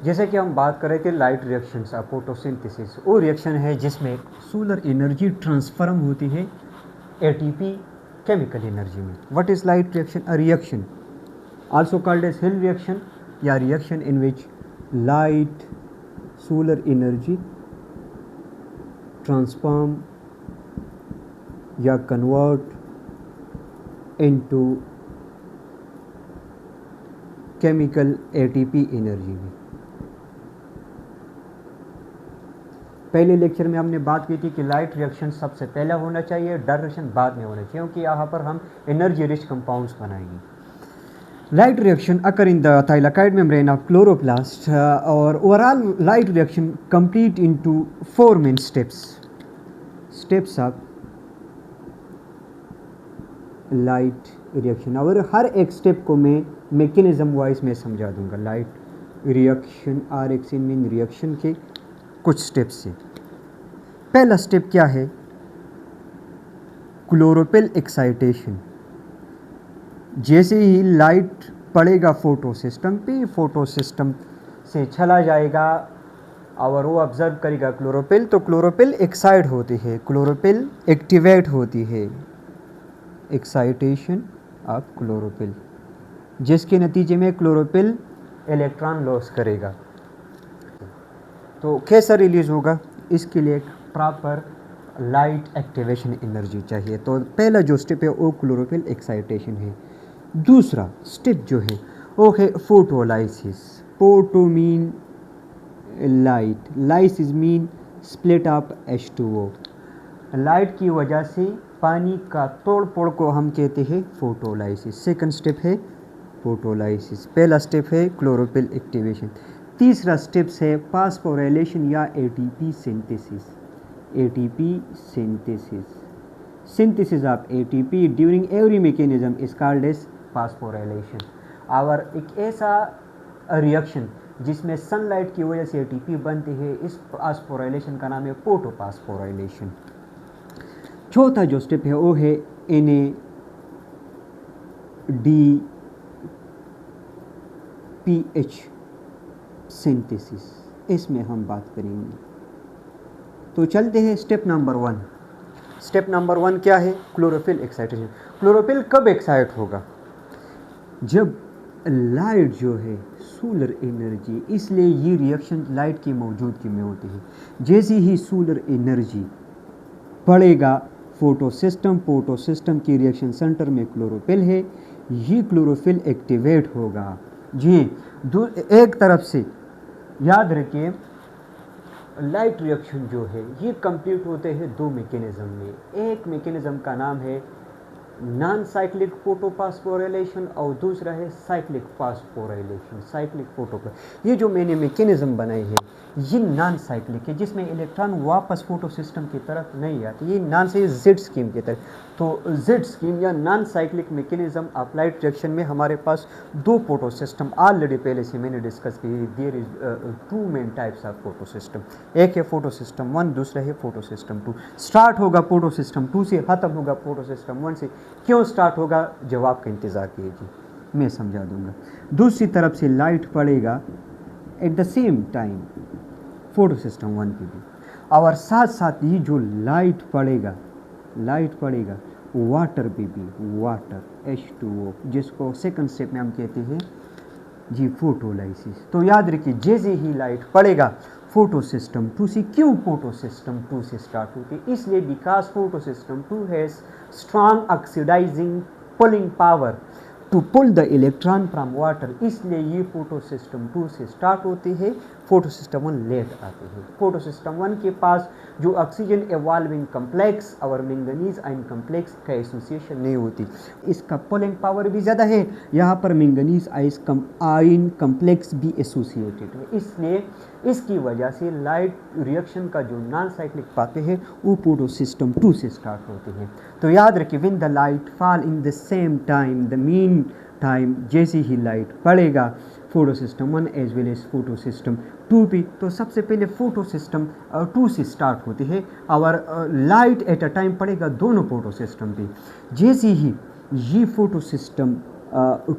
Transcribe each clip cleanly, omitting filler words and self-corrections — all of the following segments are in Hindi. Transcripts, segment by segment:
जैसे कि हम बात कर रहे थे लाइट रिएक्शंस ऑफ फोटोसिंथेसिस, वो रिएक्शन है जिसमें सोलर एनर्जी ट्रांसफॉर्म होती है एटीपी केमिकल एनर्जी में। What is light reaction? A reaction also called as Hill reaction या reaction in which light solar energy transform या convert into chemical ATP energy में। पहले लेक्चर में हमने बात की थी कि लाइट रिएक्शन सबसे पहले होना चाहिए, डार्क रिएक्शन बाद में होना चाहिए, क्योंकि यहाँ पर हम एनर्जी रिच कंपाउंड्स बनाएंगे। Light reaction occur in the thylakoid membrane of chloroplast और overall light reaction complete into 4 main steps of light reaction. और हर एक स्टेप को मैं मैकेनिज्म वाइज में समझा दूंगा। लाइट रिएक्शन आर एक्सिन मीन रिएक्शन के कुछ स्टेप्स से। पहला स्टेप क्या है? Chlorophyll excitation. जैसे ही लाइट पड़ेगा फोटो सिस्टम पे, फोटो सिस्टम से चला जाएगा और वो ऑब्जर्व करेगा क्लोरोफिल, तो क्लोरोफिल एक्साइट होती है, क्लोरोफिल एक्टिवेट होती है, एक्साइटेशन ऑफ क्लोरोफिल, जिसके नतीजे में क्लोरोफिल इलेक्ट्रॉन लॉस करेगा। तो कैसा रिलीज होगा? इसके लिए एक प्रॉपर लाइट एक्टिवेशन एनर्जी चाहिए। तो पहला जो स्टेप है वो क्लोरोफिल एक्साइटेशन है। दूसरा स्टेप जो है वो है photolysis. Photo mean light, lysis mean split of H2O। Light की वजह से पानी का तोड़ फोड़ को हम कहते हैं फोटोलाइसिस। सेकंड स्टेप है फोटोलाइसिस। पहला स्टेप है क्लोरोफिल एक्टिवेशन। तीसरा स्टेप्स है फास्फोराइलेशन या ATP synthesis. ATP synthesis, synthesis of ATP during every mechanism is called as phosphorylation. और एक ऐसा रिएक्शन जिसमें सनलाइट की वजह से एटीपी बनती है, इस फास्फोराइलेशन का नाम है फोटोफास्फोराइलेशन। चौथा जो स्टेप है वो है NADPH सिंथेसिस। इसमें हम बात करेंगे। तो चलते हैं स्टेप नंबर 1। स्टेप नंबर 1 क्या है? Chlorophyll excitation. क्लोरोफिल कब एक्साइट होगा? जब लाइट जो है सोलर एनर्जी, इसलिए ये रिएक्शन लाइट की मौजूदगी में होती है। जैसे ही सोलर एनर्जी पड़ेगा फोटो सिस्टम की रिएक्शन सेंटर में क्लोरोफिल है, ये क्लोरोफिल एक्टिवेट होगा। जी एक तरफ से याद रखिए, लाइट रिएक्शन जो है ये कंप्लीट होते हैं 2 मैकेनिज्म में। एक मैकेनिज्म का नाम है नॉन साइक्लिक फोटोफास्फोराइलेशन और दूसरा है साइक्लिक फास्फोराइलेशन, साइक्लिक फोटोफास्फोराइलेशन। ये जो मैंने मैकेनिज्म बनाई है ये नॉन साइक्लिक है, जिसमें इलेक्ट्रॉन वापस फोटो सिस्टम की तरफ नहीं आते। ये नॉन से जेड स्कीम की तरफ। तो जेड स्कीम या non cyclic mechanism of light reaction में हमारे पास 2 फोटो सिस्टम ऑलरेडी पहले से मैंने डिस्कस की। There is 2 main types of photo system. एक है फोटो सिस्टम 1, दूसरा है फोटो सिस्टम 2। स्टार्ट होगा फोटो सिस्टम 2 से, खत्म होगा फोटो सिस्टम 1 से। क्यों स्टार्ट होगा? जवाब का इंतज़ार कीजिए, मैं समझा दूंगा। दूसरी तरफ से लाइट पड़ेगा at the same time photo system 1 पे भी, और साथ साथ ये जो लाइट पड़ेगा वाटर पे भी, वाटर H2O, जिसको सेकंड स्टेप में हम कहते हैं जी फोटोलाइसिस। तो याद रखिए, जैसे ही लाइट पड़ेगा फोटो सिस्टम 2 से। क्यों फोटो सिस्टम 2 से स्टार्ट होती है? इसलिए because photo system 2 has strong oxidizing pulling power to pull the electron from water, इसलिए ये फोटो सिस्टम 2 से स्टार्ट होती है, फोटो सिस्टम 1 लेट आते हैं। फोटो सिस्टम 1 के पास जो ऑक्सीजन एवॉल्विंग कम्प्लेक्स और मैंगनीज आयन कम्प्लेक्स का एसोसिएशन नहीं होती, इसका पुलिंग पावर भी ज़्यादा है। यहाँ पर मैंगनीज आयन कम्प्लेक्स भी एसोसिएटेड है, इसलिए इसकी वजह से लाइट रिएक्शन का जो नॉन साइक्लिक पाते हैं वो फोटो सिस्टम 2 से स्टार्ट होते हैं। तो याद रखिए, when the light fall in the same time, the mean time, जैसे ही लाइट पड़ेगा photo system 1 as well as photo system 2 पे, तो सबसे पहले फोटो सिस्टम 2 से स्टार्ट होती है और लाइट एट अ टाइम पड़ेगा दोनों फोटो सिस्टम पे। जैसे ही ये फोटो सिस्टम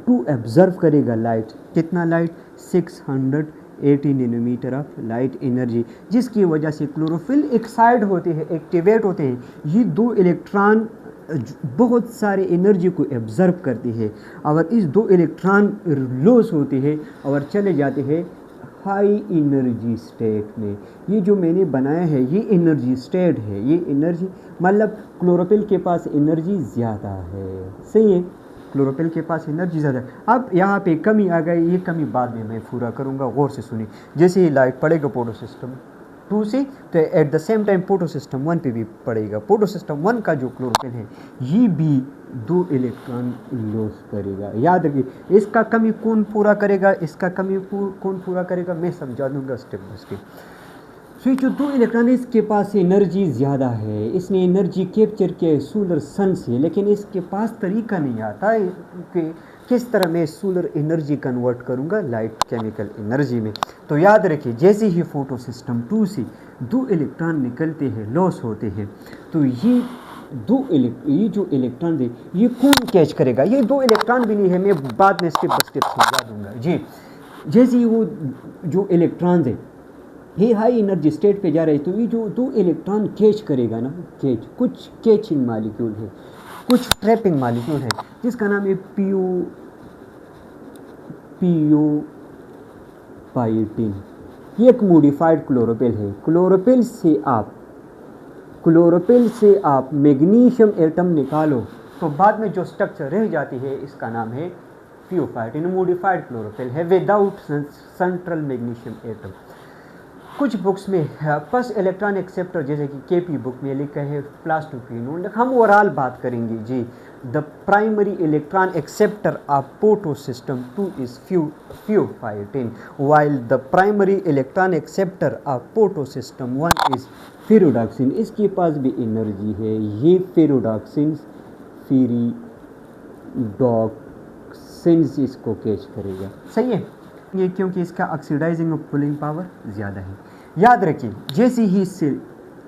2 ऑब्जर्व करेगा लाइट, कितना light? 600 80 nanometer of light energy, जिसकी वजह से क्लोरोफिल एक्साइट होते हैं, एक्टिवेट होते हैं। ये दो इलेक्ट्रॉन बहुत सारे एनर्जी को एब्जर्व करते हैं और इस दो इलेक्ट्रॉन लॉस होते हैं और चले जाते हैं हाई एनर्जी स्टेट में। ये जो मैंने बनाया है ये एनर्जी स्टेट है, ये एनर्जी मतलब क्लोरोफिल के पास एनर्जी ज़्यादा है, सही है, क्लोरोफिल के पास एनर्जी ज़्यादा है। अब यहाँ पे कमी आ गई, ये कमी बाद में मैं पूरा करूँगा, गौर से सुनिए। जैसे ही लाइट पड़ेगा फोटो सिस्टम 2 से, तो at the same time photo system 1 पे भी पड़ेगा। फोटो सिस्टम 1 का जो क्लोरोफिल है ये भी 2 इलेक्ट्रॉन लॉस करेगा। याद रखिए, इसका कमी कौन पूरा करेगा, इसका कमी कौन पूरा करेगा, मैं समझा दूंगा स्टेप बाय स्टेप। सो जो 2 इलेक्ट्रॉन है इसके पास एनर्जी ज़्यादा है, इसने एनर्जी कैप्चर किया है सोलर सन से, लेकिन इसके पास तरीका नहीं आता है कि किस तरह मैं सोलर एनर्जी कन्वर्ट करूंगा लाइट केमिकल एनर्जी में। तो याद रखिए, जैसे ही फोटो सिस्टम 2 से 2 इलेक्ट्रॉन निकलते हैं, लॉस होते हैं, तो ये जो इलेक्ट्रॉन है ये कौन कैच करेगा? ये 2 इलेक्ट्रॉन भी नहीं है, मैं बाद में स्टेप बाय स्टेप समझा दूंगा जी। जैसे ही वो जो इलेक्ट्रॉन है ये हाई एनर्जी स्टेट पे जा रहे हैं, तो ये जो 2 इलेक्ट्रॉन कैच करेगा ना, कुछ कैचिंग मालिक्यूल है, कुछ ट्रैपिंग मालिक्यूल है, जिसका नाम है पियोपाइटिन। ये एक मॉडिफाइड क्लोरोफिल है। क्लोरोफिल से आप मैग्नीशियम एटम निकालो तो बाद में जो स्ट्रक्चर रह जाती है इसका नाम है पियोपाइटिन। मॉडिफाइड क्लोरोफिल है विदाउट सेंट्रल मैग्नीशियम एटम। कुछ बुक्स में फर्स्ट इलेक्ट्रॉन एक्सेप्टर, जैसे कि केपी बुक में लिखा है प्लास्टोक्विनोन, हम ओवरऑल बात करेंगे जी। The primary electron acceptor of photo system 2 is pheophytin, while the primary electron acceptor of photo system 1 is ferredoxin. इसके पास भी एनर्जी है, ये फेरोडॉक्सिन इसको कैच करेगा, सही है, ये क्योंकि इसका ऑक्सीडाइजिंग और पुलिंग पावर ज़्यादा है। याद रखिए, जैसे ही इससे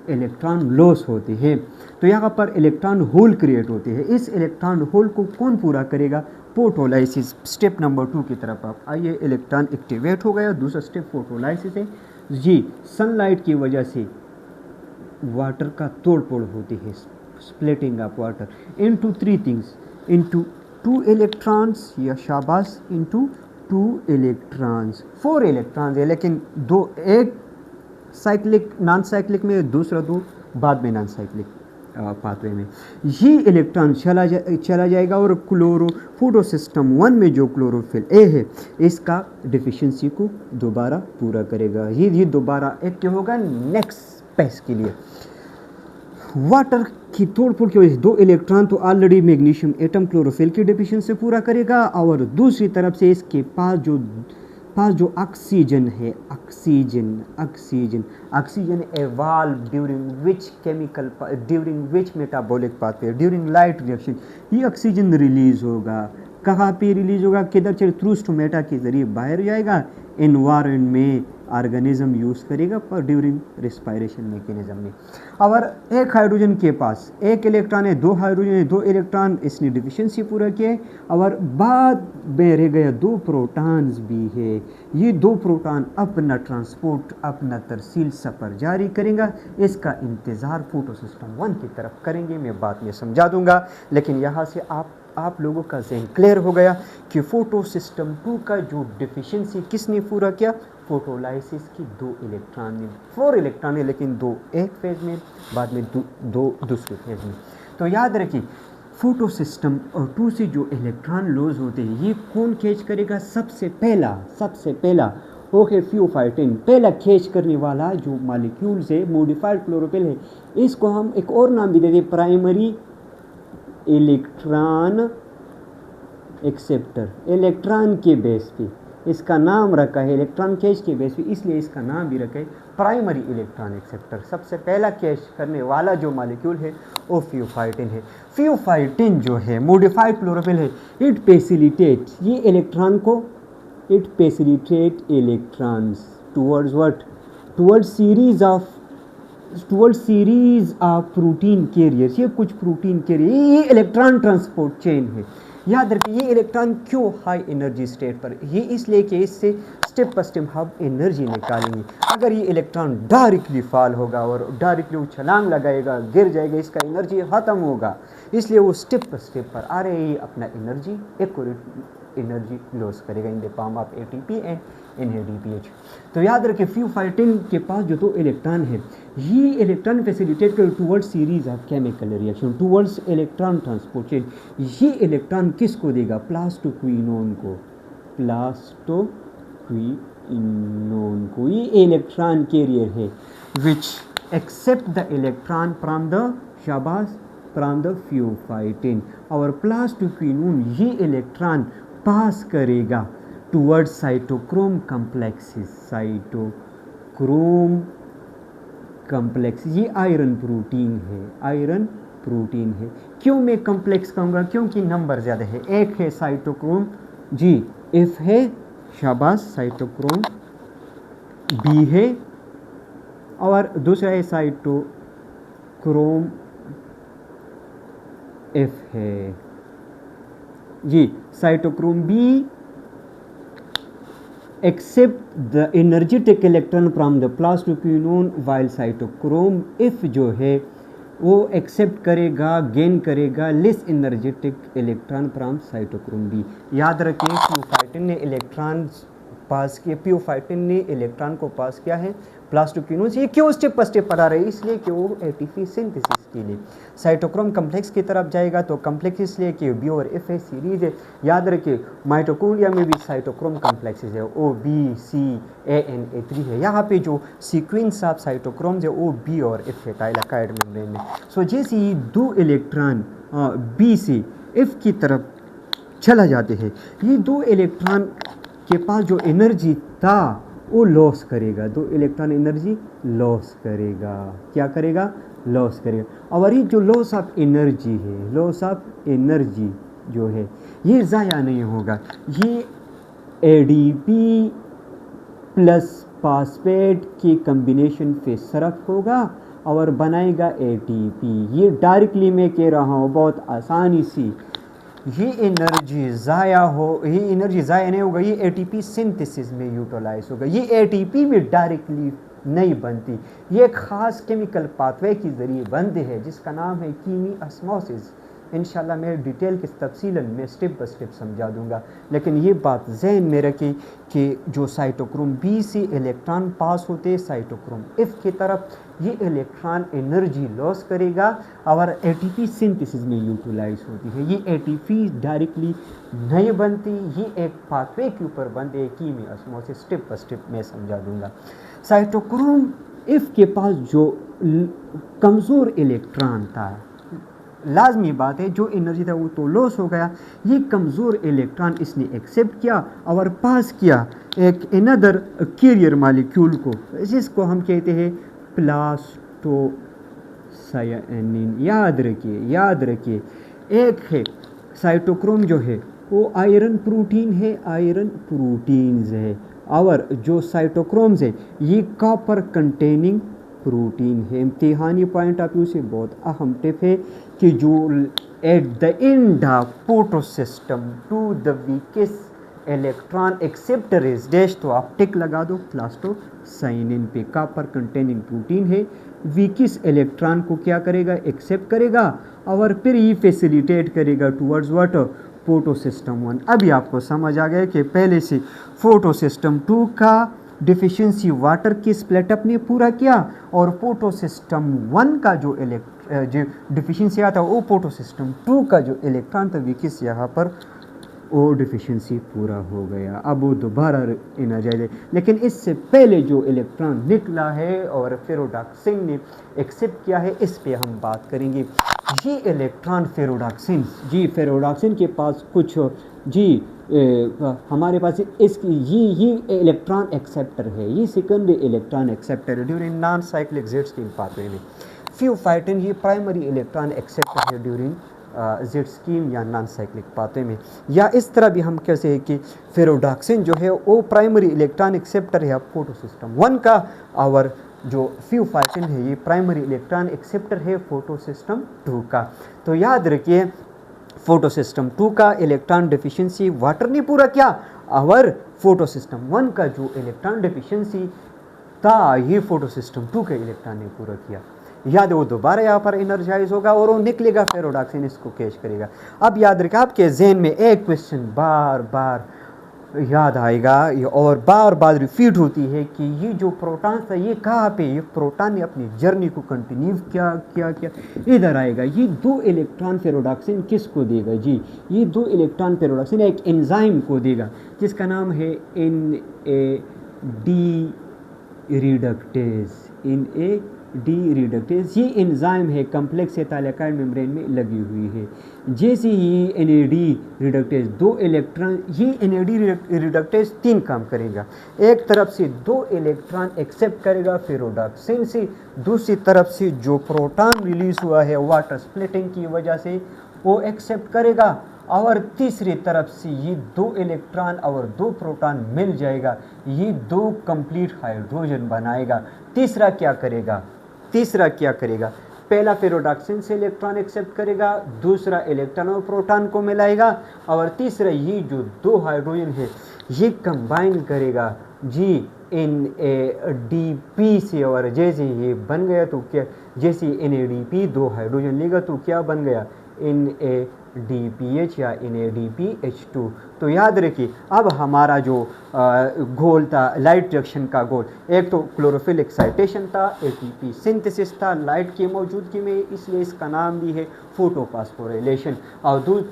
इलेक्ट्रॉन लॉस होते हैं तो यहाँ पर इलेक्ट्रॉन होल क्रिएट होते हैं। इस इलेक्ट्रॉन होल को कौन पूरा करेगा? फोटोलाइसिस। स्टेप नंबर 2 की तरफ आप आइए। इलेक्ट्रॉन एक्टिवेट हो गया, दूसरा स्टेप फोटोलाइसिस है जी। सनलाइट की वजह से वाटर का तोड़ फोड़ होती है, splitting of water into 3 things, into 2 electrons, या शाबाश, इनटू 2 इलेक्ट्रॉन्स, 4 इलेक्ट्रॉन्स है, लेकिन एक साइक्लिक नॉन साइक्लिक में, दूसरा 2 बाद में नॉन साइक्लिक पाथवे में। ये इलेक्ट्रॉन चला जाएगा और फोटो सिस्टम 1 में जो क्लोरोफिल ए है इसका डिफिशिएंसी को दोबारा पूरा करेगा। ये दोबारा एक्टिव होगा नेक्स्ट स्पेस के लिए। वाटर की तोड़फोड़ की वजह से 2 इलेक्ट्रॉन तो ऑलरेडी मैग्नीशियम एटम क्लोरोफिल की डिफिशिएंसी पूरा करेगा, और दूसरी तरफ से इसके पास जो ऑक्सीजन है, oxygen evolve during which metabolic pathway, during light reaction, ये ऑक्सीजन रिलीज होगा। कहाँ पे रिलीज होगा? किधर चले? थ्रू स्टोमेटा के जरिए बाहर जाएगा, एनवायरनमेंट में ऑर्गेनिज्म यूज़ करेगा पर ड्यूरिंग रेस्पिरेशन मैकेनिज्म में। और एक हाइड्रोजन के पास 1 इलेक्ट्रॉन है, 2 हाइड्रोजन है, 2 इलेक्ट्रॉन, इसने डिफिशिएंसी पूरा किया, और बाद में रह गया 2 प्रोटॉन्स भी है। ये 2 प्रोटॉन अपना ट्रांसपोर्ट, अपना तरसील सफ़र जारी करेगा। इसका इंतज़ार फोटो सिस्टम 1 की तरफ करेंगे, मैं बाद में समझा दूंगा। लेकिन यहाँ से आप लोगों का ज़हन क्लियर हो गया कि फोटो सिस्टम 2 का जो डिफिशिएंसी किसने पूरा किया? फोटोलाइसिस की 2 इलेक्ट्रॉन ने, 4 इलेक्ट्रॉन है, लेकिन 2 एक फेज में, बाद में 2 दूसरे फेज में। तो याद रखिए, फोटो सिस्टम 2 से जो इलेक्ट्रॉन लॉस होते हैं ये कौन कैच करेगा? सबसे पहला ओके पियोपाइटिन, पहला कैच करने वाला जो मालिक्यूल से मॉडिफाइड क्लोरोफिल है, इसको हम एक और नाम भी देते हैं, प्राइमरी इलेक्ट्रॉन एक्सेप्टर। इलेक्ट्रॉन के बेस पे इसका नाम रखा है, इलेक्ट्रॉन कैच के बेस पे, इसलिए इसका नाम भी रखा है प्राइमरी इलेक्ट्रॉन एक्सेप्टर। सबसे पहला कैच करने वाला जो मॉलिक्यूल है वो पियोपाइटिन है। पियोपाइटिन जो है मॉडिफाइड क्लोरोफिल है, it facilitate electrons towards what? Towards series of protein carriers. ये कुछ प्रोटीन कैरियर, ये इलेक्ट्रॉन ट्रांसपोर्ट चेन है। याद रखिए, ये इलेक्ट्रॉन क्यों हाई एनर्जी स्टेट पर? ये इसलिए कि इससे स्टेप बाय स्टेप हम एनर्जी निकालेंगे। अगर ये इलेक्ट्रॉन डायरेक्टली फॉल होगा और डायरेक्टली वो छलांग लगाएगा, गिर जाएगा, इसका एनर्जी ख़त्म होगा। इसलिए वो स्टेप बाय स्टेप पर आ रहे ही अपना एनर्जी एनर्जी लॉस करेगा in the form of ATP and NADPH। तो याद रखें फ्यूफाइटिन के पास जो 2 इलेक्ट्रॉन है, ये इलेक्ट्रॉन फैसिलिटेट कर towards series of chemical reaction towards electron transport chain. ये इलेक्ट्रॉन किसको देगा? प्लास्टोक्विनोन को, प्लास्टोक्विनोन को। ये इलेक्ट्रॉन कैरियर है which accept the electron from the शाबाश फ्रॉम द फ्यूफाइटिन। और प्लास्टोक्विनोन ये इलेक्ट्रॉन पास करेगा towards cytochrome complexes. Cytochrome complex ये आयरन प्रोटीन है, आयरन प्रोटीन है। क्यों मैं कम्प्लेक्स कहूँगा? क्योंकि नंबर ज़्यादा है। एक है साइटोक्रोम जी F है, शाबाश, साइटोक्रोम B है, और दूसरा है साइटोक्रोम F है जी। Cytochrome B accept the energetic electron from the plastoquinone, while cytochrome F जो है वो एक्सेप्ट करेगा, गेन करेगा less energetic electron from cytochrome B। याद रखें फ्यूफाइटिन ने इलेक्ट्रॉन पास किए, फ्यूफाइटिन ने इलेक्ट्रॉन को पास किया है प्लास्टोक्विनोन से। ये क्यों स्टेप बाय स्टेप पढ़ा रहे हैं? इसलिए कि वो एटीपी सिंथेसिस के लिए साइटोक्रोम कम्प्लेक्स की तरफ जाएगा। तो कम्प्लेक्स इसलिए कि B और F है, सीरीज है। याद रखिए माइटोकॉन्ड्रिया में भी साइटोक्रोम कम्प्लेक्सेस है, O B C A N A 3 है। यहाँ पे जो सीक्वेंस ऑफ साइटोक्रोम्स है वो B और F है थाइलाकॉइड मेम्ब्रेन में। सो जैसे ही 2 इलेक्ट्रॉन B से F की तरफ चला जाते हैं, ये 2 इलेक्ट्रॉन के पास जो एनर्जी था वो लॉस करेगा, 2 इलेक्ट्रॉन एनर्जी लॉस करेगा। क्या करेगा? लॉस करेगा। और ये जो लॉस ऑफ एनर्जी है, लॉस ऑफ एनर्जी जो है ये ज़ाया नहीं होगा। ये ADP प्लस फॉस्फेट के कम्बिनेशन पे सर्फ होगा और बनाएगा ATP। ये डायरेक्टली मैं कह रहा हूँ बहुत आसानी सी। ये एनर्जी ज़ाया नहीं होगा, ये ATP सिंथेसिस में यूटिलाइज होगा। ये ATP भी डायरेक्टली नहीं बनती, ये एक ख़ास केमिकल पाथवे के ज़रिए बनते हैं जिसका नाम है कीमी ऑस्मोसिस। इंशाल्लाह मैं डिटेल के तफसीलन में स्टेप बाय स्टेप समझा दूंगा। लेकिन ये बात जहन में रखें कि जो साइटोक्रोम B से इलेक्ट्रॉन पास होते हैं साइटोक्रोम F की तरफ, ये इलेक्ट्रॉन एनर्जी लॉस करेगा और ATP सिंथेसिस में यूटिलाइज होती है। ये ATP डायरेक्टली नहीं बनती, ये एक पाथवे के ऊपर बनते हैं कीमी ऑस्मोसिस। स्टेप बाय स्टेप मैं समझा दूंगा। साइटोक्रोम F के पास जो कमज़ोर इलेक्ट्रॉन था, लाजमी बात है जो एनर्जी था वो तो लॉस हो गया, ये कमज़ोर इलेक्ट्रॉन इसने एक्सेप्ट किया और पास किया एक अनदर कैरियर मॉलिक्यूल को, जिसको हम कहते हैं प्लास्टोसायनिन। याद रखिए एक है साइटोक्रोम जो है वो आयरन प्रोटीन है, आयरन प्रोटीन्स है, और जो साइटोक्रोम्स है ये कॉपर कंटेनिंग प्रोटीन है। इम्तिहानी पॉइंट ऑफ व्यू से बहुत अहम टिप है कि जो at the end of photosystem two the weakest electron acceptor is dash, तो आप टिक लगा दो प्लास्टोसाइनिन पे। कॉपर कंटेनिंग प्रोटीन है, वीकेस्ट इलेक्ट्रॉन को क्या करेगा? एक्सेप्ट करेगा और फिर ये फैसिलिटेट करेगा टूवर्ड्स व्हाट? फोटोसिस्टम 1। अभी आपको समझ आ गया कि पहले से फोटोसिस्टम 2 का डिफिशिएंसी वाटर की स्प्लिटअप ने पूरा किया और फोटोसिस्टम 1 का जो डिफिशिएंसी आता वो फोटोसिस्टम 2 का जो इलेक्ट्रॉन था विकिस यहाँ पर वो डिफिशिएंसी पूरा हो गया। अब वो दोबारा एनर्जाइज है, लेकिन इससे पहले जो इलेक्ट्रॉन निकला है और फेरोडॉक्सिन ने एक्सेप्ट किया है, इस पे हम बात करेंगे। ये इलेक्ट्रॉन फेरोडॉक्सिन के पास कुछ हमारे पास इसकी ये इलेक्ट्रॉन एक्सेप्टर है, ये सेकेंडरी इलेक्ट्रॉन एक्सेप्टर है during non cyclic Z scheme pathway में। फ्यूफाइटिन ये प्राइमरी इलेक्ट्रॉन एक्सेप्टर है ड्यूरिंग जेड स्कीम या नॉन साइक्लिक पाथवे में। या इस तरह भी हम कैसे हैं कि फेरोडॉक्सिन जो है वो प्राइमरी इलेक्ट्रॉन एक्सेप्टर है फोटोसिस्टम 1 का, और जो फ्यूफाइटिन है ये प्राइमरी इलेक्ट्रॉन एक्सेप्टर है फोटोसिस्टम 2 का। तो याद रखिए फोटोसिस्टम 2 का इलेक्ट्रॉन डिफिशिएंसी वाटर ने पूरा किया और फोटो सिस्टम 1 का जो इलेक्ट्रॉन डेफिशिएंसी था ये फोटो सिस्टम 2 के इलेक्ट्रॉन ने पूरा किया। याद है वो दोबारा यहाँ पर एनर्जाइज होगा और वो निकलेगा फेरोडॉक्सिन इसको कैच करेगा। अब याद रखिए आपके जहन में एक क्वेश्चन बार बार याद आएगा और बार बार रिपीट होती है कि ये जो प्रोटॉन था ये कहाँ पे, ये प्रोटॉन ने अपनी जर्नी को कंटिन्यू किया इधर आएगा। ये 2 इलेक्ट्रॉन फेरोडॉक्सिन किसको देगा जी, ये 2 इलेक्ट्रॉन फेरोडॉक्सिन एक एंजाइम को देगा जिसका नाम है NAD रिडक्टेज। NAD ये एंजाइम है, कम्प्लेक्स है, थाइलाकॉइड मेम्ब्रेन में लगी हुई है। जैसे ही NAD रिडक्टेज 2 इलेक्ट्रॉन, ये NAD रिडक्टेज 3 काम करेगा। एक तरफ से 2 इलेक्ट्रॉन एक्सेप्ट करेगा फेरोडॉक्सिन से, दूसरी तरफ से जो प्रोटॉन रिलीज हुआ है वाटर स्प्लिटिंग की वजह से वो एक्सेप्ट करेगा, और तीसरी तरफ से ये 2 इलेक्ट्रॉन और 2 प्रोटॉन मिल जाएगा, ये 2 कंप्लीट हाइड्रोजन बनाएगा। तीसरा क्या करेगा, पहला फेरोडॉक्सिन से इलेक्ट्रॉन एक्सेप्ट करेगा, दूसरा इलेक्ट्रॉन और प्रोटॉन को मिलाएगा, और तीसरा ये जो 2 हाइड्रोजन है ये कंबाइन करेगा जी NADP से, और जैसे ये बन गया तो क्या, जैसे NADP 2 हाइड्रोजन लेगा तो क्या बन गया NADPH या NADPH2। तो याद रखिए अब हमारा जो गोल था लाइट रिएक्शन का गोल, एक तो क्लोरोफिल एक्साइटेशन था, ATP सिंथेसिस था लाइट की मौजूदगी में, इसलिए इसका नाम भी है फोटोफॉस्फोराइलेशन, और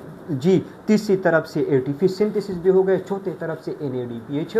तीसरी तरफ से ATP सिंथेसिस भी हो गए, चौथी तरफ से NADPH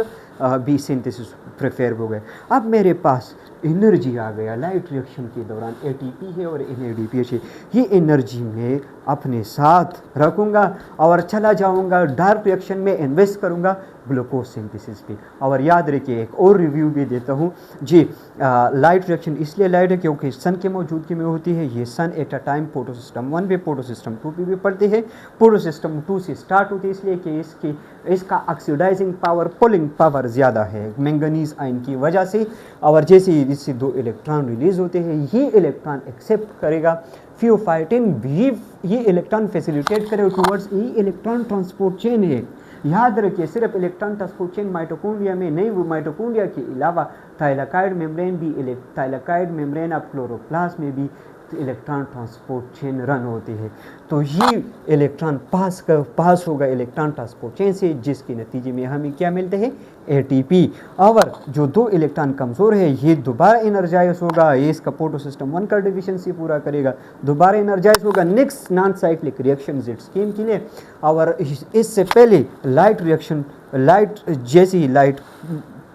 भी सिंथेसिस प्रिफेयर हो गए। अब मेरे पास एनर्जी आ गया लाइट रिएक्शन के दौरान, ATP है और NADPH है, ये एनर्जी में अपने साथ रखूँगा और चला जाऊँगा डार्क रिएक्शन में इन्वेस्ट करूँगा ग्लूकोज सिंथेसिस पे। और याद रखिए एक और रिव्यू भी देता हूँ जी, लाइट रिएक्शन इसलिए लाइट है क्योंकि सन के मौजूदगी में होती है। ये sun at a time photo system 1 पे फोटो सिस्टम 2 पे भी पड़ती है, फोटो सिस्टम 2 से स्टार्ट होती है इसलिए कि इसका ऑक्सीडाइजिंग पावर, पुलिंग पावर ज़्यादा है मैंगनीज आयन की वजह से, और जैसे ही इससे 2 इलेक्ट्रॉन रिलीज होते हैं ये इलेक्ट्रॉन एक्सेप्ट करेगा फ्यूफाइटिन भी, ये इलेक्ट्रॉन फैसिलिटेट करे टूवर्ड्स, ये इलेक्ट्रॉन ट्रांसपोर्ट चेन है। याद रखिए सिर्फ इलेक्ट्रॉन ट्रांसपोर्ट चेन माइटोकॉन्ड्रिया में नहीं, वो माइटोकॉन्ड्रिया के अलावा थाइलाकॉइड मेम्ब्रेन भी, थाइलाकॉइड मेम्ब्रेन ऑफ क्लोरोप्लास्ट में भी इलेक्ट्रॉन ट्रांसपोर्ट चेन रन होती है। तो ये इलेक्ट्रॉन पास होगा इलेक्ट्रॉन ट्रांसपोर्ट चेन से, जिसके नतीजे में हमें क्या मिलते हैं ATP, और जो 2 इलेक्ट्रॉन कमज़ोर है ये दोबारा एनर्जाइज होगा, ये इसका फोटो सिस्टम 1 का डिफिशिएंसी पूरा करेगा, दोबारा एनर्जाइज होगा next non cyclic reaction Z scheme के लिए। और इससे पहले लाइट रिएक्शन, लाइट जैसे ही लाइट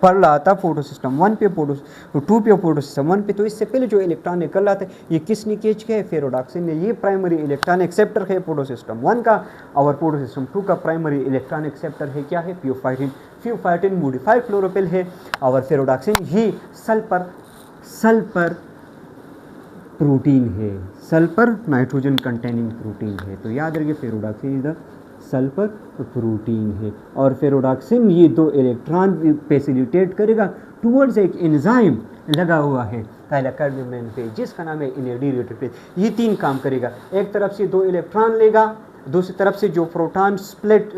पढ़ रहा था फोटो सिस्टम 1 पे, फोटो 2 पे, फोटो सिस्टम 1 पे, तो इससे पहले जो इलेक्ट्रॉन निकल रहा था ये किसने कैच किया है, फेरोडॉक्सिन ने। ये प्राइमरी इलेक्ट्रॉन एक्सेप्टर है फोटो सिस्टम 1 का, और फोटो सिस्टम 2 का प्राइमरी इलेक्ट्रॉन एक्सेप्टर है क्या है, फ्यूफाइटिन मॉडिफाइड क्लोरोफिल है, और फेरोडॉक्सिन ये सल्फर प्रोटीन है, सल्फर नाइट्रोजन कंटेनिंग प्रोटीन है। तो याद रखिए फेरोडॉक्सिन इधर सल्फर प्रोटीन है, और फेरोडॉक्सिन ये 2 इलेक्ट्रॉन फैसिलिटेट करेगा टूवर्ड्स एक एंजाइम लगा हुआ है थाइलाकॉइड मेम्ब्रेन पे जिसका नाम है NAD रिडक्टेज। ये 3 काम करेगा, एक तरफ से 2 इलेक्ट्रॉन लेगा, दूसरी तरफ से जो प्रोटॉन स्प्लिट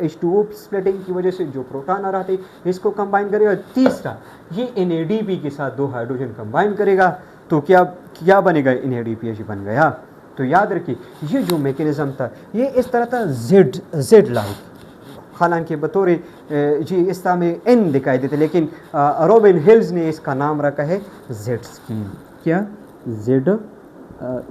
H2O स्प्लिटिंग की वजह से जो प्रोटॉन आ रहा था इसको कंबाइन करेगा, तीसरा ये NADP के साथ 2 हाइड्रोजन कंबाइन करेगा, तो क्या बनेगा, NADPH बन गया। तो याद रखिए ये जो मैकेनिज्म था ये इस तरह था जेड लाइक, हालांकि बतौर जी इस तरह में N दिखाई देते, लेकिन रॉबिन हिल्स ने इसका नाम रखा है जेड स्कीम। क्या जेड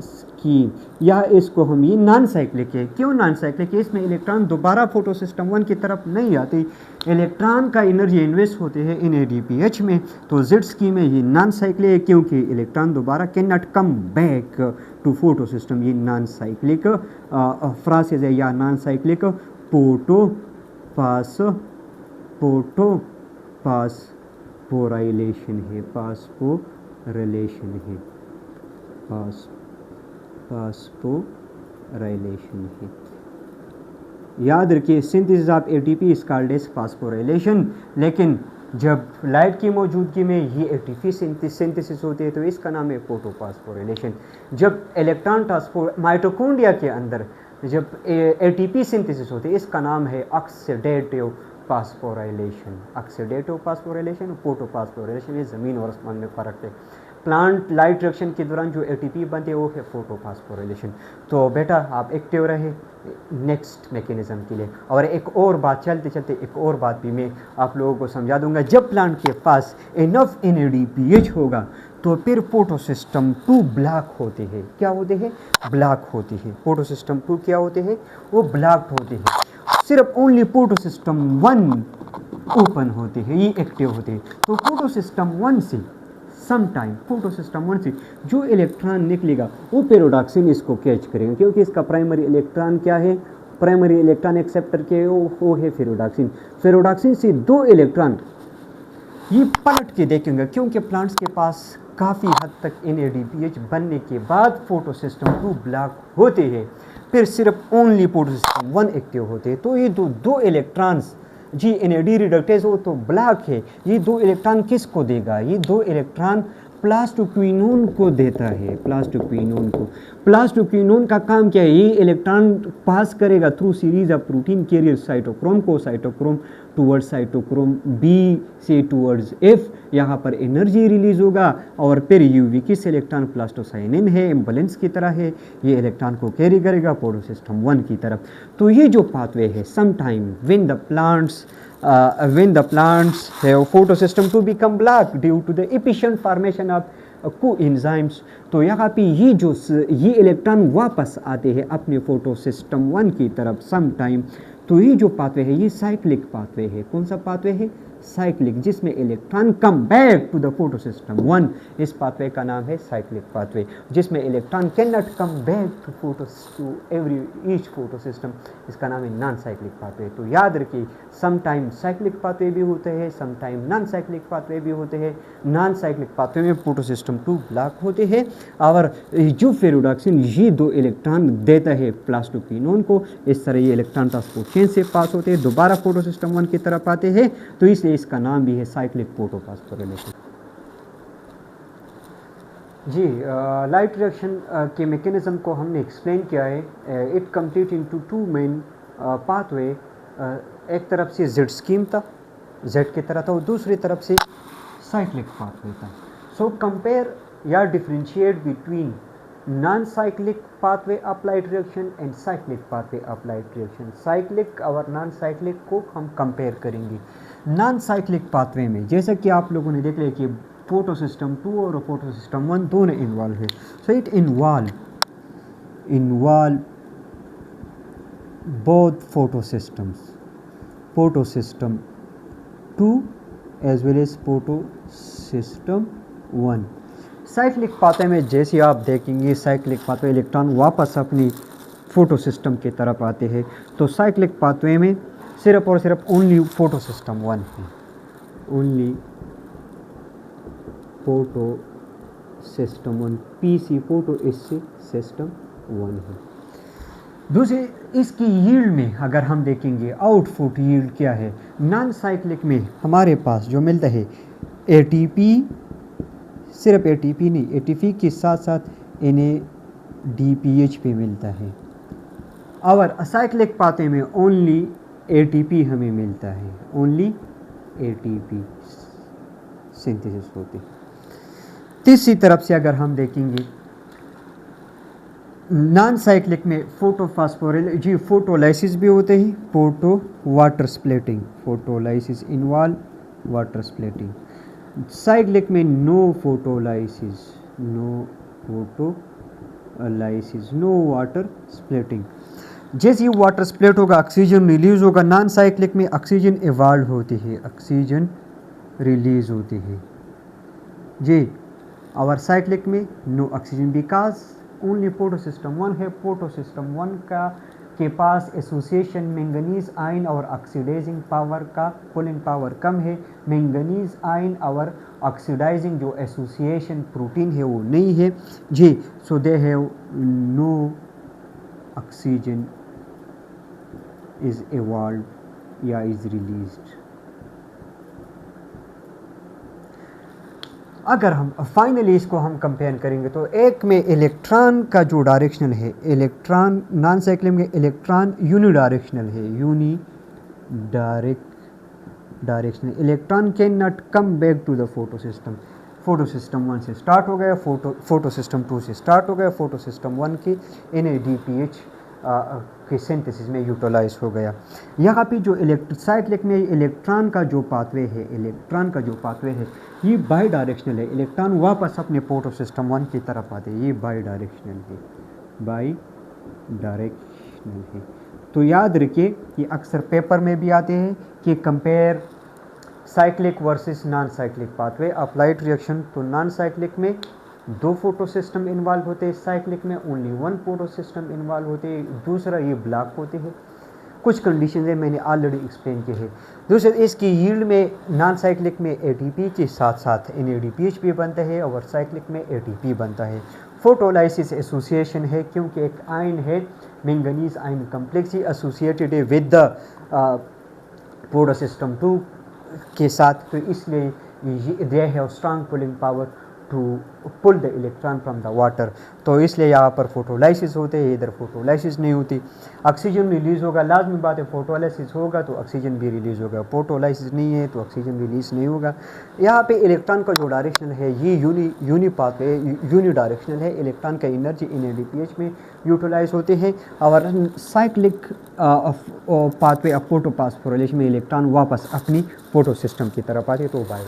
स्कीम, या इसको हम ये नॉन साइक्लिक है। क्यों नॉन साइक्लिक है, इसमें इलेक्ट्रॉन दोबारा फोटो सिस्टम 1 की तरफ नहीं आते, इलेक्ट्रॉन का एनर्जी इन्वेस्ट होते हैं NADPH में। तो जेड स्कीम में ये नॉन साइक्लिक है क्योंकि इलेक्ट्रॉन दोबारा can not come back to photo system. ये नॉन साइक्लिक फ्रासेज है या नॉन साइक्लिक पासपोराइलेशन है, पासपोराइलेशन है। याद रखिए synthesis of ATP is called as phosphorylation, लेकिन जब लाइट की मौजूदगी में ये ATP सिंथेसिस होती है तो इसका नाम है फोटोफॉस्फोराइलेशन। जब इलेक्ट्रॉन ट्रांसपोर्ट माइटोकॉन्ड्रिया के अंदर जब ATP सिंथेसिस होती है इसका नाम है oxidative phosphorylation, oxidative phosphorylation, photophosphorylation, ये ज़मीन और आसमान में फ़र्क है। प्लांट लाइट रिएक्शन के दौरान जो एटीपी बनते हैं वो है फोटोफास्फोराइलेशन। तो बेटा आप एक्टिव रहे नेक्स्ट मैकेनिज़्म के लिए। और एक और बात, चलते चलते एक और बात भी मैं आप लोगों को समझा दूंगा। जब प्लांट के पास इनफ NADPH होगा तो फिर फोटोसिस्टम 2 ब्लॉक होते हैं। क्या होते हैं? ब्लॉक होते हैं। फोटोसिस्टम 2 क्या होते हैं? वो ब्लॉक होते हैं। सिर्फ ओनली फोटोसिस्टम 1 ओपन होते हैं, ये एक्टिव होते हैं। तो फोटोसिस्टम 1 से फोटोसिस्टम 1 से जो इलेक्ट्रॉन निकलेगा वो पेरोडॉक्सिन इसको कैच करेगा, क्योंकि इसका प्राइमरी इलेक्ट्रॉन क्या है? प्राइमरी इलेक्ट्रॉन एक्सेप्टर के वो है फेरोडॉक्सिन। फेरोडॉक्सिन से 2 इलेक्ट्रॉन ये पलट के देखेंगे, क्योंकि प्लांट्स के पास काफ़ी हद तक NADPH बनने के बाद फोटोसिस्टम 2 ब्लॉक होते हैं, फिर सिर्फ ओनली फोटोसिस्टम 1 एक्टिव होते हैं। तो ये दो इलेक्ट्रॉन्स जी NAD रिडक्टेज वो तो ब्लॉक है, ये 2 इलेक्ट्रॉन किसको देगा? ये 2 इलेक्ट्रॉन प्लास्टोक्विनोन को देता है, प्लास्टोक्विनोन को। प्लास्टोक्विनोन का काम क्या है? ये इलेक्ट्रॉन पास करेगा through series of protein carrier cytochrome को, साइटोक्रोम टूवर्ड्स साइटोक्रोम बी से टूवर्ड्स एफ, यहाँ पर एनर्जी रिलीज होगा और फिर यूवी किस इलेक्ट्रॉन? प्लास्टोसाइनिन है, एम्बुलेंस की तरह है, ये इलेक्ट्रॉन को कैरी करेगा फोटोसिस्टम 1 की तरफ। तो ये जो पाथवे है, some time when the plants have photosystem to become black due to the efficient formation of coenzymes, तो यहाँ पे ये इलेक्ट्रॉन वापस आते हैं अपने फोटोसिस्टम 1 की तरफ सम टाइम। तो ये जो पाथवे है ये साइक्लिक पाथवे है। कौन सा पाथवे है? साइक्लिक, जिसमें electron come back to the photosystem 1। इस पाथवे का नाम है साइक्लिक पाथवे। जिसमें electron can not come back to every each photosystem, इसका नाम है नॉन साइक्लिक पाथवे। तो याद रखिए, सम टाइम साइक्लिक पाथवे भी होते हैं, some time non cyclic pathway भी होते हैं। नॉन साइक्लिक पाथवे में फोटोसिस्टम 2 ब्लॉक होते हैं और जो फेरोडॉक्सिन ये 2 इलेक्ट्रॉन देता है प्लास्टोक्विनोन को, इस तरह ये इलेक्ट्रॉन ट्रांसपोर्ट चेन से पास होते हैं, दोबारा फोटोसिस्टम 1 की तरफ आते हैं। तो इसलिए इसका नाम भी है साइक्लिक फोटोफॉस्फोराइलेशन। जी, लाइट रिएक्शन के मैकेनिज्म को हमने एक्सप्लेन किया है। It complete into 2 main pathway. एक तरफ से जेड स्कीम था, जेड की तरह था, और दूसरी तरफ से साइक्लिक पाथवे था। सो कंपेयर या differentiate between non cyclic pathway of light reaction and cyclic pathway of light reaction. Cyclic और नॉन साइक्लिक को हम कंपेयर करेंगे। नॉन साइक्लिक पाथवे में जैसा कि आप लोगों ने देख लिया कि फोटोसिस्टम 2 और फोटोसिस्टम 1 दोनों इन्वॉल्व है। So it involve both photosystems, photosystem 2 as well as photosystem 1। Cyclic pathway में जैसे आप देखेंगे, साइक्लिक पाथवे इलेक्ट्रॉन वापस अपनी फोटोसिस्टम की तरफ आते हैं। तो साइक्लिक पाथवे में सिर्फ और सिर्फ ओनली फोटोसिस्टम 1 है, ओनली फोटोसिस्टम 1, PC फोटो इससे सिस्टम 1 है। दूसरी इसकी यील्ड में अगर हम देखेंगे, आउटपुट यील्ड क्या है? नॉन साइक्लिक में हमारे पास जो मिलता है ATP, सिर्फ ATP नहीं, ATP के साथ साथ NADPH भी मिलता है। और साइक्लिक पाथवे में ओनली ATP हमें मिलता है, ओनली ATP सिंथेसिस होती है। तीसरी तरफ से अगर हम देखेंगे नॉन साइक्लिक में फोटोलाइसिस भी होते हैं, photo water splitting, photolysis involve water splitting. Cyclic में no photolysis, no water splitting. जैसे ही वाटर स्प्लिट होगा ऑक्सीजन रिलीज होगा। नॉन साइक्लिक में ऑक्सीजन इवॉल्व होती है, ऑक्सीजन रिलीज होती है जी। और साइक्लिक में no oxygen, because only photosystem 1 है। फोटोसिस्टम 1 के पास एसोसिएशन मैंगनीज आयन और ऑक्सीडाइजिंग पावर का कूलिंग पावर कम है। मैंगनीज आयन और ऑक्सीडाइजिंग जो एसोसिएशन प्रोटीन है वो नहीं है जी। So they have no oxygen is evolve या इज रिलीज्ड। अगर हम फाइनली इसको हम कंपेयर करेंगे तो एक में इलेक्ट्रॉन का जो डायरेक्शनल है, इलेक्ट्रॉन नॉन साइक्लिक में इलेक्ट्रॉन यूनी डायरेक्शनल है, unidirectional directional, electron can not come back to the photo system. Photo system 1 से स्टार्ट हो गया, फोटो सिस्टम 2 से स्टार्ट हो गया, फोटो सिस्टम 1 की NADPH के सिंथेसिस में यूटिलाइज हो गया। यहाँ पे जो साइक्लिक में इलेक्ट्रॉन का जो पाथवे है ये बाई डायरेक्शनल है। इलेक्ट्रॉन वापस अपने फोटो सिस्टम 1 की तरफ आते हैं, ये बाई डायरेक्शनल है। तो याद रखिए कि अक्सर पेपर में भी आते हैं कि compare cyclic versus non cyclic pathway of light reaction. तो नॉन साइक्लिक में 2 फोटो सिस्टम इन्वॉल्व होते हैं, साइक्लिक में ओनली 1 फोटो सिस्टम इन्वॉल्व होते हैं। दूसरा ये ब्लॉक होते हैं, कुछ कंडीशन है मैंने ऑलरेडी एक्सप्लेन की है। दूसरा इसकी यील्ड में नॉन साइक्लिक में ATP के साथ साथ NADPH भी बनता है और साइक्लिक में ATP बनता है। फोटोलाइसिस एसोसिएशन है क्योंकि एक आयन है मैंगनीज आयन कम्प्लेक्स, ही एसोसिएटेड है विद द फोटो सिस्टम 2 के साथ, तो इसलिए they have strong pulling power to pull the electron from the water. तो इसलिए यहाँ पर फोटोलाइसिस होते हैं, इधर फोटोलाइसिस नहीं होती। ऑक्सीजन रिलीज़ होगा, लाजमी बात है, फोटोलाइसिस होगा तो ऑक्सीजन भी रिलीज़ होगा, फोटोलाइसिस नहीं है तो ऑक्सीजन रिलीज़ नहीं होगा। यहाँ पे इलेक्ट्रॉन का जो डायरेक्शनल है ये यूनी डायरेक्शनल है। इलेक्ट्रॉन का एनर्जी NADPH में यूटिलाइज होते हैं और साइक्लिक पाथवे ऑफ फोटोफॉस्फोरिलेशन में इलेक्ट्रॉन वापस अपनी फोटो सिस्टम की तरफ आते हैं, तो बाय